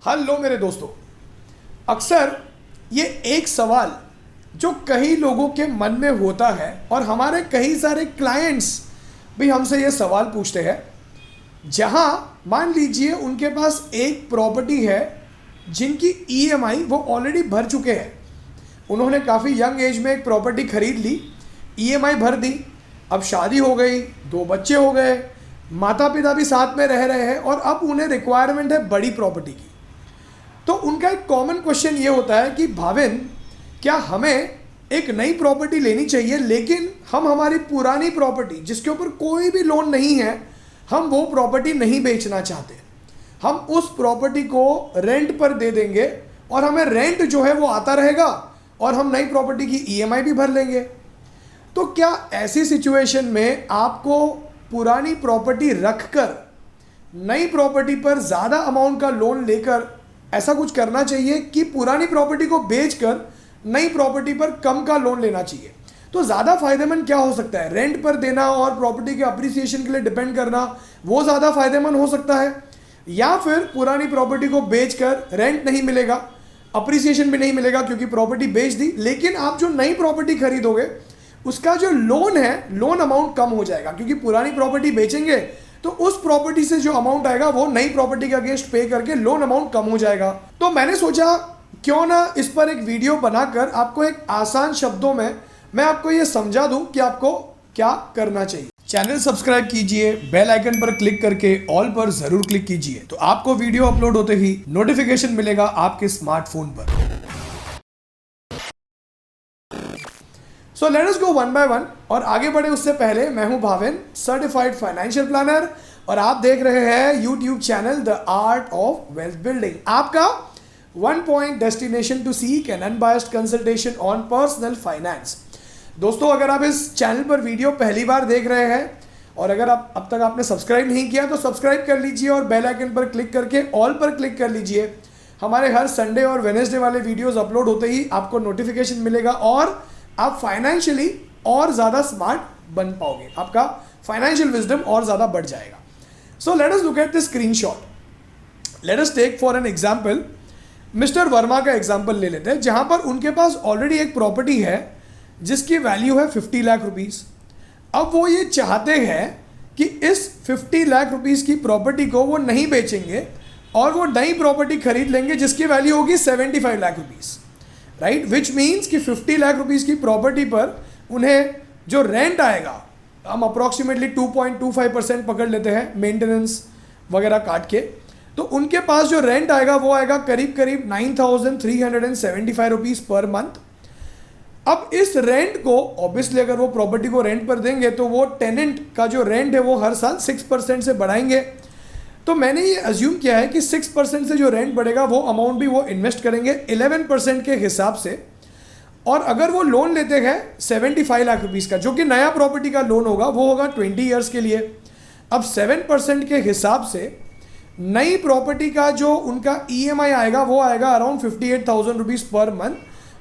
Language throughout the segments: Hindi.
हेलो मेरे दोस्तों, अक्सर ये एक सवाल जो कई लोगों के मन में होता है और हमारे कई सारे क्लाइंट्स भी हमसे ये सवाल पूछते हैं। जहां मान लीजिए उनके पास एक प्रॉपर्टी है जिनकी ईएमआई वो ऑलरेडी भर चुके हैं। उन्होंने काफ़ी यंग एज में एक प्रॉपर्टी खरीद ली, ईएमआई भर दी, अब शादी हो गई, 2 बच्चे हो गए, माता पिता भी साथ में रह रहे हैं और अब उन्हें रिक्वायरमेंट है बड़ी प्रॉपर्टी की। तो उनका एक कॉमन क्वेश्चन ये होता है कि भाविन, क्या हमें एक नई प्रॉपर्टी लेनी चाहिए लेकिन हम हमारी पुरानी प्रॉपर्टी जिसके ऊपर कोई भी लोन नहीं है, हम वो प्रॉपर्टी नहीं बेचना चाहते। हम उस प्रॉपर्टी को रेंट पर दे देंगे और हमें रेंट जो है वो आता रहेगा और हम नई प्रॉपर्टी की ईएमआई भी भर लेंगे। तो क्या ऐसी सिचुएशन में आपको पुरानी प्रॉपर्टी रखकर नई प्रॉपर्टी पर ज़्यादा अमाउंट का लोन लेकर ऐसा कुछ करना चाहिए कि पुरानी प्रॉपर्टी को बेचकर नई प्रॉपर्टी पर कम का लोन लेना चाहिए? तो ज़्यादा फायदेमंद क्या हो सकता है? रेंट पर देना और प्रॉपर्टी के अप्रिसिएशन के लिए डिपेंड करना, वो ज़्यादा फायदेमंद हो सकता है, या फिर पुरानी प्रॉपर्टी को बेचकर रेंट नहीं मिलेगा, अप्रिसिएशन भी नहीं मिलेगा क्योंकि प्रॉपर्टी बेच दी, लेकिन आप जो नई प्रॉपर्टी खरीदोगे उसका जो लोन है, लोन अमाउंट कम हो जाएगा क्योंकि पुरानी प्रॉपर्टी बेचेंगे तो उस प्रॉपर्टी से जो अमाउंट आएगा वो नई प्रॉपर्टी के अगेंस्ट पे करके लोन अमाउंट कम हो जाएगा। तो मैंने सोचा क्यों ना इस पर एक वीडियो बनाकर आपको एक आसान शब्दों में मैं आपको ये समझा दूं कि आपको क्या करना चाहिए। चैनल सब्सक्राइब कीजिए, बेल आइकन पर क्लिक करके ऑल पर जरूर क्लिक कीजिए, तो आपको वीडियो अपलोड होते ही नोटिफिकेशन मिलेगा आपके स्मार्टफोन पर। सो let us go one by one, और आगे बढ़े उससे पहले मैं हूं भाविन, सर्टिफाइड फाइनेंशियल प्लानर, और आप देख रहे हैं YouTube channel the art of wealth building, आपका one point destination to seek an unbiased consultation on personal finance. दोस्तों, अगर आप इस चैनल पर वीडियो पहली बार देख रहे हैं और अगर आप अब तक आपने सब्सक्राइब नहीं किया तो सब्सक्राइब कर लीजिए और बेल आइकन पर क्लिक करके ऑल पर क्लिक कर लीजिए। हमारे हर संडे और वेडनेसडे वाले वीडियोस अपलोड होते ही आपको नोटिफिकेशन मिलेगा और आप फाइनेंशियली और ज़्यादा स्मार्ट बन पाओगे, आपका फाइनेंशियल विजडम और ज़्यादा बढ़ जाएगा। So let us look at this screenshot. Let us take for an example mister Verma का एग्जांपल ले लेते हैं, जहां पर उनके पास ऑलरेडी एक प्रॉपर्टी है जिसकी वैल्यू है 50 लाख रुपीस। अब वो ये चाहते हैं कि इस 50 लाख रुपीस की प्रॉपर्टी को वो नहीं बेचेंगे और वो नई प्रॉपर्टी खरीद लेंगे जिसकी वैल्यू होगी 75 lakh rupees, right, which means कि 50 लाख रुपीस की प्रॉपर्टी पर उन्हें जो रेंट आएगा, हम अप्रॉक्सीमेटली 2.25% पकड़ लेते हैं मेंटेनेंस वगैरह काट के, तो उनके पास जो रेंट आएगा वो आएगा करीब करीब 9,375 रुपीज़ पर मंथ। अब इस रेंट को ऑब्वियसली अगर वो प्रॉपर्टी को रेंट पर देंगे तो वो टेनेंट का जो रेंट है वो हर साल 6% से बढ़ाएंगे। तो मैंने ये अज्यूम किया है कि 6% से जो रेंट बढ़ेगा वो अमाउंट भी वो इन्वेस्ट करेंगे 11% के हिसाब से, और अगर वो लोन लेते हैं 75 लाख रुपीज़ का जो कि नया प्रॉपर्टी का लोन होगा, वो होगा 20 ईयर्स के लिए। अब 7% के हिसाब से नई प्रॉपर्टी का जो उनका ईएमआई आएगा वो आएगा अराउंड 58,000 रुपीज़ पर मंथ,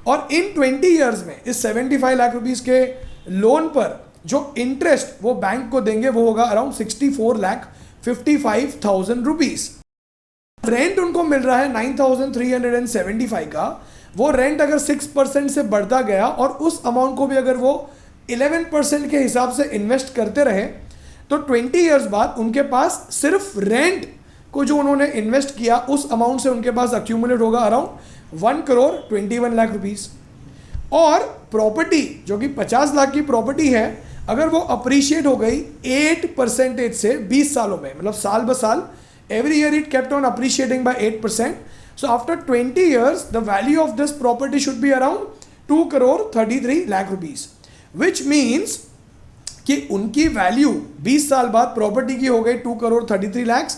और इन 20 ईयर्स में इस 75 लाख रुपीज़ के लोन पर जो इंटरेस्ट वो बैंक को देंगे वो होगा अराउंड 64,55,000 रुपीज़। रेंट उनको मिल रहा है 9,375 का, वो रेंट अगर 6% से बढ़ता गया और उस अमाउंट को भी अगर वो 11% के हिसाब से इन्वेस्ट करते रहे तो 20 ईयर्स बाद उनके पास सिर्फ रेंट को जो उन्होंने इन्वेस्ट किया उस अमाउंट से उनके पास अक्यूमुलेट होगा अराउंड 1,21 लाख रुपीस। और प्रॉपर्टी जो कि 50 लाख की प्रॉपर्टी है, अगर वो अप्रिशिएट हो गई 8% से 20 सालों में, मतलब साल ब साल, every year it kept on appreciating by 8%. So after 20 years, the value of this property should be around 2,33 lakh rupees, which means कि उनकी वैल्यू 20 साल बाद प्रॉपर्टी की हो गई 2,33 लाख,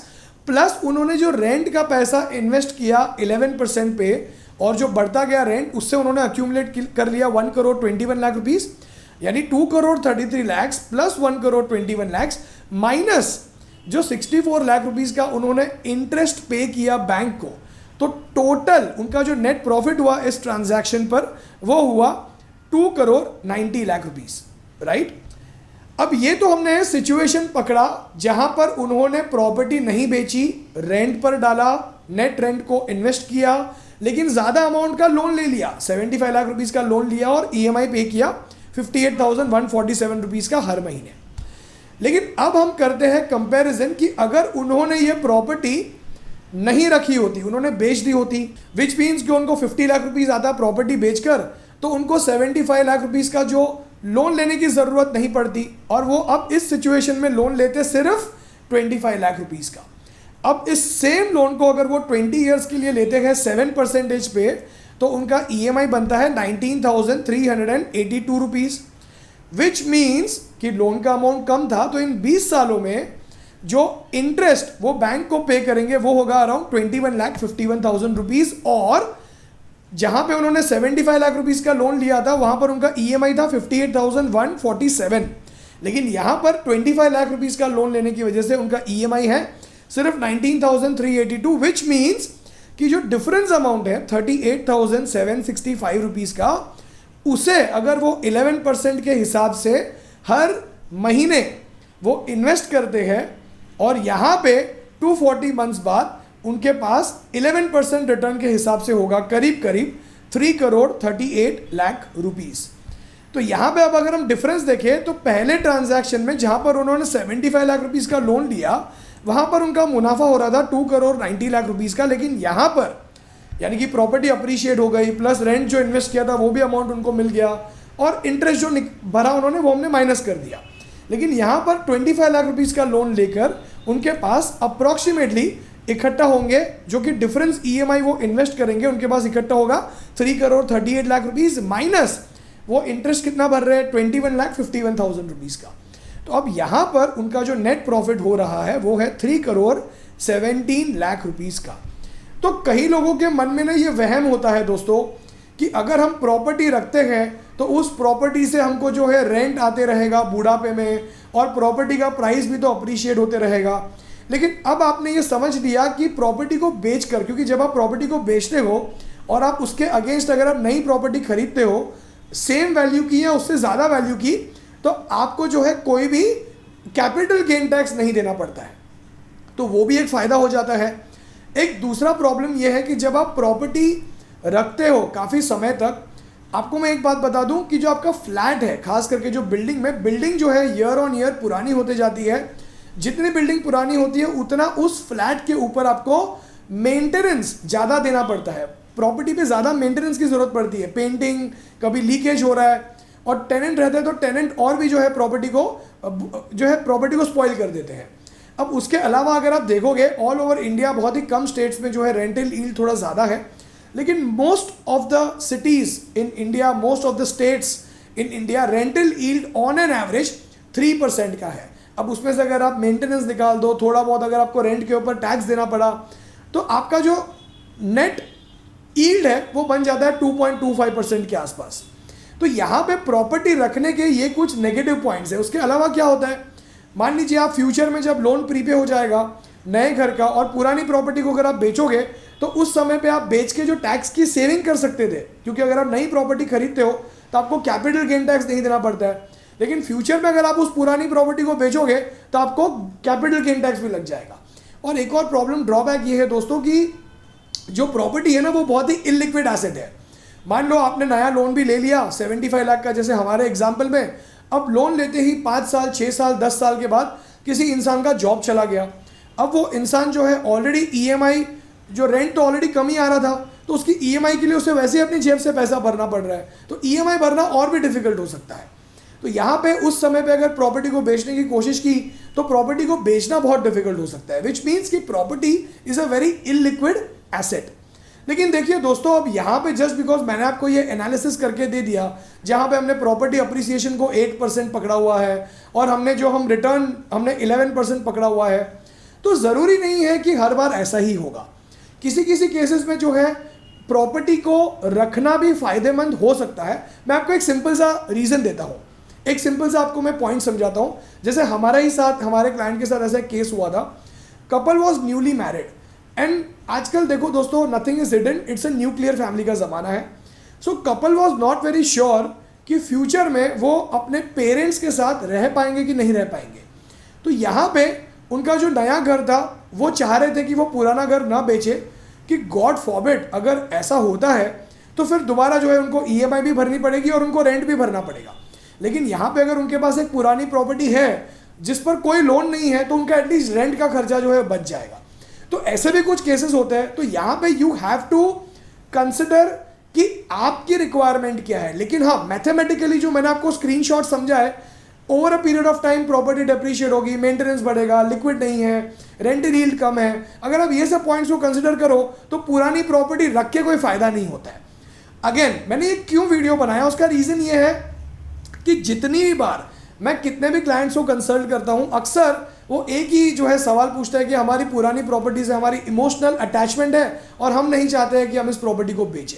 प्लस उन्होंने जो रेंट का पैसा इन्वेस्ट किया 11% पे और जो बढ़ता गया रेंट उससे उन्होंने अक्यूमुलेट कर लिया 1,21 लाख रुपीज़, यानी 2,33 लाख प्लस 1,21 लाख माइनस जो 64 लाख रुपीज़ का उन्होंने इंटरेस्ट पे किया बैंक को, तो टोटल उनका जो नेट प्रॉफिट हुआ इस ट्रांजैक्शन पर वो हुआ 2,90 लाख रुपीज़, राइट। अब ये तो हमने सिचुएशन पकड़ा जहां पर उन्होंने प्रॉपर्टी नहीं बेची, रेंट पर डाला नेट रेंट को इन्वेस्ट किया, लेकिन ज़्यादा अमाउंट का लोन ले लिया, 75 लाख रुपीज़ का लोन लिया और ईएमआई पे किया 58,147 रुपीज़ का हर महीने। लेकिन अब हम करते हैं कंपैरिजन कि अगर उन्होंने ये प्रॉपर्टी नहीं रखी होती, उन्होंने बेच दी होती, विच मीन्स कि उनको 50 लाख रुपीज़ आता प्रॉपर्टी बेचकर, तो उनको 75 लाख रुपीज़ का जो लोन लेने की ज़रूरत नहीं पड़ती, और वो अब इस सिचुएशन में लोन लेते सिर्फ 25 लाख रुपीज़ का। अब इस सेम लोन को अगर वो 20 ईयर्स के लिए लेते हैं 7% पे, तो उनका ईएमआई बनता है 19,382 रुपीज़, विच मीन्स कि लोन का अमाउंट कम था, तो इन 20 सालों में जो इंटरेस्ट वो बैंक को पे करेंगे वो होगा अराउंड 21,51,000 रुपीज़, और जहां पे उन्होंने 75 लाख रुपीज़ का लोन लिया था वहां पर उनका ईएमआई था 58,147, लेकिन यहां पर 25 लाख रुपीज़ का लोन लेने की वजह से उनका ईएमआई है सिर्फ 19,382, विच मीन्स कि जो डिफरेंस अमाउंट है 38,765 रुपीज़ का, उसे अगर वो 11% के हिसाब से हर महीने वो इन्वेस्ट करते हैं, और यहाँ पे 240 मंथ्स बाद उनके पास 11% रिटर्न के हिसाब से होगा करीब करीब 3,38 लाख रुपीज़। तो यहाँ पे अब अगर हम डिफरेंस देखें तो पहले ट्रांजैक्शन में जहाँ पर उन्होंने 75 लाख रुपीज़ का लोन लिया वहाँ पर उनका मुनाफा हो रहा था 2,90 लाख रुपीज़ का, लेकिन यहाँ पर यानी कि प्रॉपर्टी अप्रिशिएट हो गई, प्लस रेंट जो इन्वेस्ट किया था वो भी अमाउंट उनको मिल गया, और इंटरेस्ट जो भरा उन्होंने वो हमने माइनस कर दिया। लेकिन यहाँ पर 25 लाख रुपीज़ का लोन लेकर उनके पास अप्रॉक्सीमेटली इकट्ठा होंगे, जो कि डिफरेंस ईएमआई वो इन्वेस्ट करेंगे उनके पास इकट्ठा होगा 3,38 लाख रुपीज़, माइनस वो इंटरेस्ट कितना भर रहे हैं 21,51,000 रुपीज़ का। तो अब यहाँ पर उनका जो नेट प्रॉफिट हो रहा है वो है 3,17 लाख रुपीज़ का। तो कई लोगों के मन में ना ये वहम होता है दोस्तों कि अगर हम प्रॉपर्टी रखते हैं तो उस प्रॉपर्टी से हमको जो है रेंट आते रहेगा बुढ़ापे में, और प्रॉपर्टी का प्राइस भी तो अप्रिशिएट होते रहेगा। लेकिन अब आपने ये समझ लिया कि प्रॉपर्टी को बेचकर, क्योंकि जब आप प्रॉपर्टी को बेचते हो और आप उसके अगेंस्ट अगर आप नई प्रॉपर्टी खरीदते हो सेम वैल्यू की या उससे ज़्यादा वैल्यू की, तो आपको जो है कोई भी कैपिटल गेन टैक्स नहीं देना पड़ता है, तो वो भी एक फ़ायदा हो जाता है। एक दूसरा प्रॉब्लम यह है कि जब आप प्रॉपर्टी रखते हो काफ़ी समय तक, आपको मैं एक बात बता दूं कि जो आपका फ्लैट है, खास करके जो बिल्डिंग जो है ईयर ऑन ईयर पुरानी होते जाती है। जितनी बिल्डिंग पुरानी होती है उतना उस फ्लैट के ऊपर आपको मेंटेनेंस ज़्यादा देना पड़ता है, प्रॉपर्टी पे ज़्यादा मेंटेनेंस की ज़रूरत पड़ती है, पेंटिंग, कभी लीकेज हो रहा है, और टेनेंट रहते हैं तो टेनेंट और भी जो है प्रॉपर्टी को स्पॉइल कर देते हैं। अब उसके अलावा अगर आप देखोगे ऑल ओवर इंडिया बहुत ही कम स्टेट्स में जो है रेंटल यील्ड थोड़ा ज़्यादा है, लेकिन most of the cities in India, most of the states in India rental yield on an average 3% का है। अब उसमें से अगर आप मेंटेनेंस निकाल दो, थोड़ा बहुत अगर आपको रेंट के ऊपर टैक्स देना पड़ा, तो आपका जो नेट यील्ड है वो बन जाता है 2.25% के आसपास। तो यहाँ पे प्रॉपर्टी रखने के ये कुछ नेगेटिव पॉइंट्स है। उसके अलावा क्या होता है, मान लीजिए आप फ्यूचर में जब लोन प्रीपे हो जाएगा नए घर का और पुरानी प्रॉपर्टी को अगर आप बेचोगे, तो उस समय पे आप बेच के जो टैक्स की सेविंग कर सकते थे, क्योंकि अगर आप नई प्रॉपर्टी खरीदते हो तो आपको कैपिटल गेन टैक्स नहीं देना पड़ता है। लेकिन फ्यूचर में अगर आप उस पुरानी प्रॉपर्टी को बेचोगे तो आपको कैपिटल गेन टैक्स भी लग जाएगा। और एक और प्रॉब्लम ड्रॉबैक ये है दोस्तों कि जो प्रॉपर्टी है ना वो बहुत ही इलिक्विड एसेट है। मान लो आपने नया लोन भी ले लिया 75 लाख का, जैसे हमारे एग्जाम्पल में, अब लोन लेते ही 5 साल 6 साल 10 साल के बाद किसी इंसान का जॉब चला गया, अब वो इंसान जो है ऑलरेडी ईएमआई, जो रेंट तो ऑलरेडी कम ही आ रहा था, तो उसकी ईएमआई के लिए उसे वैसे ही अपनी जेब से पैसा भरना पड़ रहा है, तो ईएमआई भरना और भी डिफिकल्ट हो सकता है। तो यहाँ पे उस समय पे अगर प्रॉपर्टी को बेचने की कोशिश की तो प्रॉपर्टी को बेचना बहुत डिफिकल्ट हो सकता है, विच मीन्स कि property is a very illiquid asset. लेकिन देखिए दोस्तों, अब यहाँ पे जस्ट बिकॉज मैंने आपको ये एनालिसिस करके दे दिया, जहाँ पे हमने प्रॉपर्टी अप्रिसिएशन को 8% पकड़ा हुआ है और हमने 11% पकड़ा हुआ है, तो ज़रूरी नहीं है कि हर बार ऐसा ही होगा। किसी किसी केसेस में जो है प्रॉपर्टी को रखना भी फायदेमंद हो सकता है। मैं आपको एक सिंपल सा रीज़न देता हूँ, एक सिंपल सा आपको मैं पॉइंट समझाता हूँ। जैसे हमारे क्लाइंट के साथ ऐसा केस हुआ था, couple was newly married and आजकल देखो दोस्तों, nothing is hidden, it's a nuclear family का ज़माना है। So couple was not very sure कि फ्यूचर में वो अपने पेरेंट्स के साथ रह पाएंगे कि नहीं रह पाएंगे। तो यहाँ पे उनका जो नया घर था वो चाह रहे थे कि वो पुराना घर ना बेचे, कि गॉड फॉरबिड अगर ऐसा होता है तो फिर दोबारा जो है उनको ईएमआई भी भरनी पड़ेगी और उनको रेंट भी भरना पड़ेगा। लेकिन यहाँ पे अगर उनके पास एक पुरानी प्रॉपर्टी है जिस पर कोई लोन नहीं है तो उनका एटलीस्ट रेंट का खर्चा जो है बच जाएगा। तो ऐसे भी कुछ केसेस होते हैं। तो यहाँ पे यू हैव टू कंसिडर कि आपकी रिक्वायरमेंट क्या है। लेकिन हाँ, मैथमेटिकली जो मैंने आपको स्क्रीनशॉट समझा है, over a period of time property depreciate होगी, मेंटेनेंस बढ़ेगा, लिक्विड नहीं है, रेंटल यील्ड कम है। अगर आप ये सब पॉइंट्स को कंसिडर करो तो पुरानी प्रॉपर्टी रख के कोई फायदा नहीं होता है। अगेन, मैंने ये क्यों वीडियो बनाया, उसका रीजन ये है कि जितनी भी बार मैं कितने भी क्लाइंट्स को कंसल्ट करता हूं, अक्सर वो एक ही जो है सवाल पूछता है कि हमारी पुरानी प्रॉपर्टी से हमारी इमोशनल अटैचमेंट है और हम नहीं चाहते हैं कि हम इस प्रॉपर्टी को बेचें।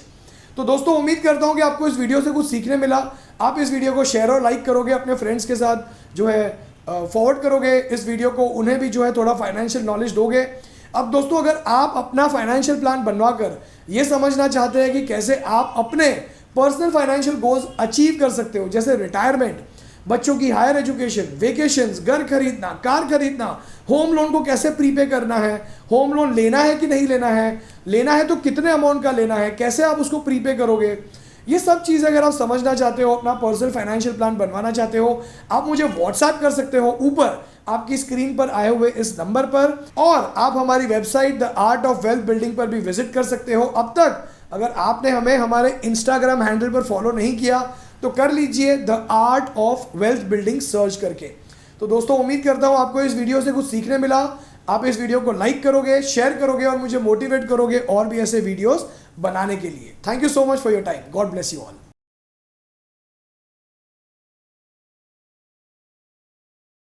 तो दोस्तों, उम्मीद करता हूं कि आपको इस वीडियो से कुछ सीखने मिला। आप इस वीडियो को शेयर और लाइक करोगे, अपने फ्रेंड्स के साथ जो है फॉरवर्ड करोगे इस वीडियो को, उन्हें भी जो है थोड़ा फाइनेंशियल नॉलेज दोगे। अब दोस्तों, अगर आप अपना फाइनेंशियल प्लान बनवा कर ये समझना चाहते हैं कि कैसे आप अपने पर्सनल फाइनेंशियल गोल्स अचीव कर सकते हो, जैसे रिटायरमेंट, बच्चों की हायर एजुकेशन, वेकेशंस, घर खरीदना, कार खरीदना, होम लोन को कैसे प्रीपे करना है, होम लोन लेना है कि नहीं लेना है तो कितने अमाउंट का लेना है, कैसे आप उसको प्रीपे करोगे, ये सब चीज़ अगर आप समझना चाहते हो, अपना पर्सनल फाइनेंशियल प्लान बनवाना चाहते हो, आप मुझे व्हाट्सएप कर सकते हो ऊपर आपकी स्क्रीन पर आए हुए इस नंबर पर, और आप हमारी website the art of wealth building पर भी विजिट कर सकते हो। अब तक अगर आपने हमें हमारे इंस्टाग्राम हैंडल पर फॉलो नहीं किया तो कर लीजिए, the art of wealth building search करके। तो दोस्तों, उम्मीद करता हूं आपको इस वीडियो से कुछ सीखने मिला। आप इस वीडियो को लाइक करोगे, शेयर करोगे और मुझे मोटिवेट करोगे और भी ऐसे वीडियोस बनाने के लिए। Thank you so much for your time. God bless you all.